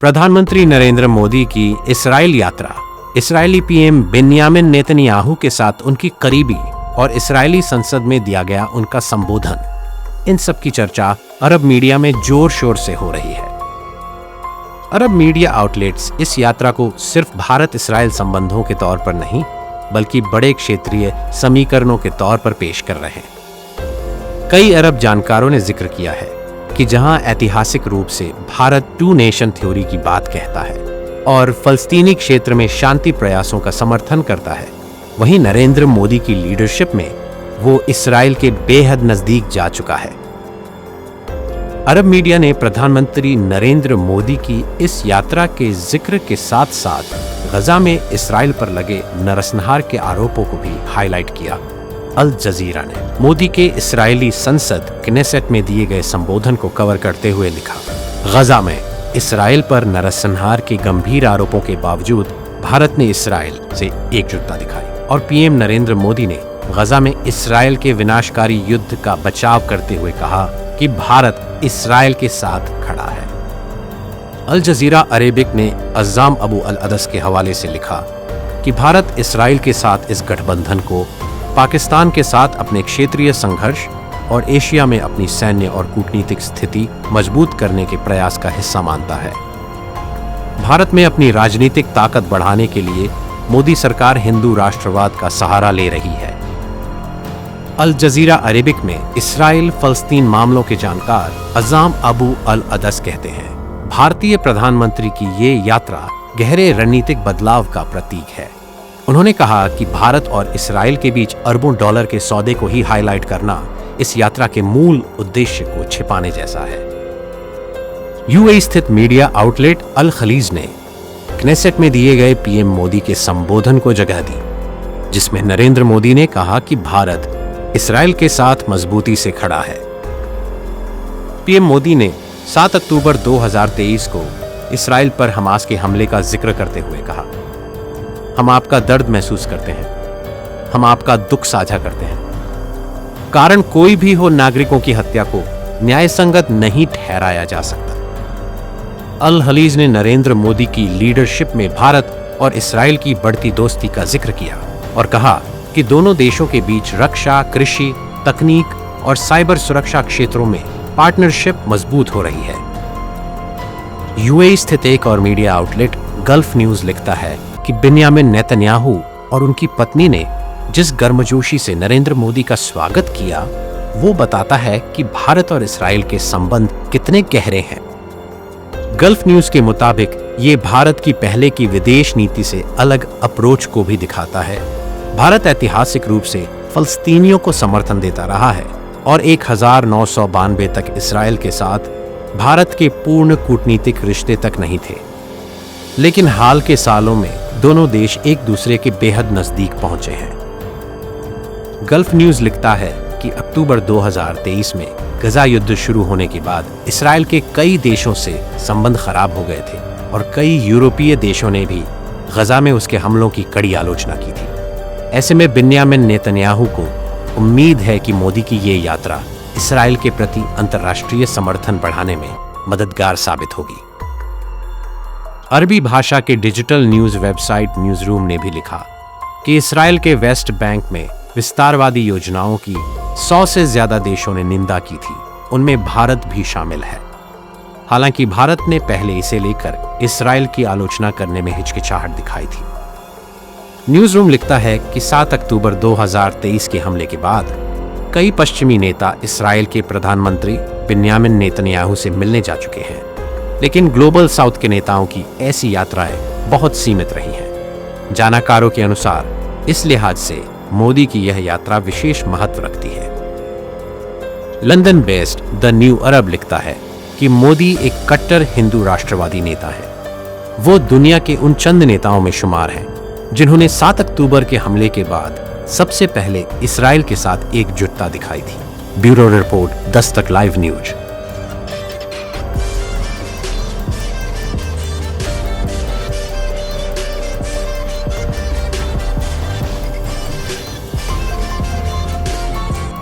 प्रधानमंत्री नरेंद्र मोदी की इसराइल यात्रा, इसराइली पीएम बेन्यामिन नेतन्याहू के साथ उनकी करीबी और इसराइली संसद में दिया गया उनका संबोधन, इन सब की चर्चा अरब मीडिया में जोर शोर से हो रही है। अरब मीडिया आउटलेट्स इस यात्रा को सिर्फ भारत इसराइल संबंधों के तौर पर नहीं, बल्कि बड़े क्षेत्रीय समीकरणों के तौर पर पेश कर रहे हैं। कई अरब जानकारों ने जिक्र किया है कि जहां ऐतिहासिक रूप से भारत टू नेशन थ्योरी की बात कहता है और फलस्तीनी क्षेत्र में शांति प्रयासों का समर्थन करता है, वहीं नरेंद्र मोदी की लीडरशिप में वो इसराइल के बेहद नजदीक जा चुका है। अरब मीडिया ने प्रधानमंत्री नरेंद्र मोदी की इस यात्रा के जिक्र के साथ साथ गजा में इसराइल पर लगे नरसंहार के आरोपों को भी हाईलाइट किया। अल जजीरा ने मोदी के इस्राएली संसद क्नेसेट में दिए गए संबोधन को कवर करते हुए लिखा, गजा में इसराइल पर नरसंहार के गंभीर आरोपों के बावजूद भारत ने इसराइल से एकजुटता दिखाई और पीएम नरेंद्र मोदी ने गजा में इसराइल के विनाशकारी युद्ध का बचाव करते हुए कहा कि भारत इसराइल के साथ खड़ा है। अल जजीरा अरेबिक ने अज़्ज़ाम अबू अल अदस के हवाले से लिखा कि भारत इसराइल के साथ इस गठबंधन को पाकिस्तान के साथ अपने क्षेत्रीय संघर्ष और एशिया में अपनी सैन्य और कूटनीतिक स्थिति मजबूत करने के प्रयास का हिस्सा मानता है। भारत में अपनी राजनीतिक ताकत बढ़ाने के लिए मोदी सरकार हिंदू राष्ट्रवाद का सहारा ले रही है। अल जजीरा अरेबिक में इसराइल फलस्तीन मामलों के जानकार अज़्ज़ाम अबू अल अदस कहते हैं, भारतीय प्रधानमंत्री की ये यात्रा गहरे रणनीतिक बदलाव का प्रतीक है। उन्होंने कहा कि भारत और इसराइल के बीच अरबों डॉलर के सौदे को ही हाईलाइट करना इस यात्रा के मूल उद्देश्य को छिपाने जैसा है। यूएई स्थित मीडिया आउटलेट अल खलीज ने क्नेसेट में दिए गए पीएम मोदी के संबोधन को जगह दी, जिसमें नरेंद्र मोदी ने कहा कि भारत इसराइल के साथ मजबूती से खड़ा है। पीएम मोदी ने 7 अक्टूबर 2023 को इसराइल पर हमास के हमले का जिक्र करते हुए कहा, हम आपका दर्द महसूस करते हैं, हम आपका दुख साझा करते हैं। कारण कोई भी हो, नागरिकों की हत्या को न्यायसंगत नहीं ठहराया जा सकता। अल खलीज ने नरेंद्र मोदी की लीडरशिप में भारत और इसराइल की बढ़ती दोस्ती का जिक्र किया और कहा कि दोनों देशों के बीच रक्षा, कृषि, तकनीक और साइबर सुरक्षा क्षेत्रों में पार्टनरशिप मजबूत हो रही है। यूएई स्थित एक और मीडिया आउटलेट गल्फ न्यूज लिखता है कि बेन्यामिन नेतन्याहू और उनकी पत्नी ने जिस गर्मजोशी से नरेंद्र मोदी का स्वागत किया, वो बताता है कि भारत और इसराइल के संबंध कितने गहरे हैं। गल्फ न्यूज के मुताबिक ये भारत की पहले की विदेश नीति से अलग अप्रोच को भी दिखाता है। भारत ऐतिहासिक रूप से फलस्तीनियों को समर्थन देता रहा है और 1992 तक इसराइल के साथ भारत के पूर्ण कूटनीतिक रिश्ते तक नहीं थे, लेकिन हाल के सालों में दोनों देश एक दूसरे के बेहद नजदीक पहुंचे हैं। गल्फ न्यूज लिखता है कि अक्टूबर 2023 में गजा युद्ध शुरू होने के बाद इसराइल के कई देशों से संबंध खराब हो गए थे और कई यूरोपीय देशों ने भी गजा में उसके हमलों की कड़ी आलोचना की थी। ऐसे में बेन्यामिन नेतन्याहू को उम्मीद है कि मोदी की ये यात्रा इसराइल के प्रति अंतर्राष्ट्रीय समर्थन बढ़ाने में मददगार साबित होगी। अरबी भाषा के डिजिटल न्यूज वेबसाइट न्यूज़रूम ने भी लिखा कि इसराइल के वेस्ट बैंक में विस्तारवादी योजनाओं की 100 से ज्यादा देशों ने निंदा की थी, उनमें भारत भी शामिल है। हालांकि भारत ने पहले इसे लेकर इसराइल की आलोचना करने में हिचकिचाहट दिखाई थी। न्यूज़रूम लिखता है कि 7 अक्टूबर 2023 के हमले के बाद कई पश्चिमी नेता इसराइल के प्रधानमंत्री बेन्यामिन नेतन्याहू से मिलने जा चुके हैं, लेकिन ग्लोबल साउथ के नेताओं की ऐसी यात्राएं बहुत सीमित रही हैं। जानकारों के अनुसार इस लिहाज से मोदी की यह यात्रा विशेष महत्व रखती है। लंदन बेस्ड द न्यू अरब लिखता है कि मोदी एक कट्टर हिंदू राष्ट्रवादी नेता है। वो दुनिया के उन चंद नेताओं में शुमार हैं जिन्होंने 7 अक्टूबर के हमले के बाद सबसे पहले इसराइल के साथ एकजुटता दिखाई थी। Bureau report, Dastak live news.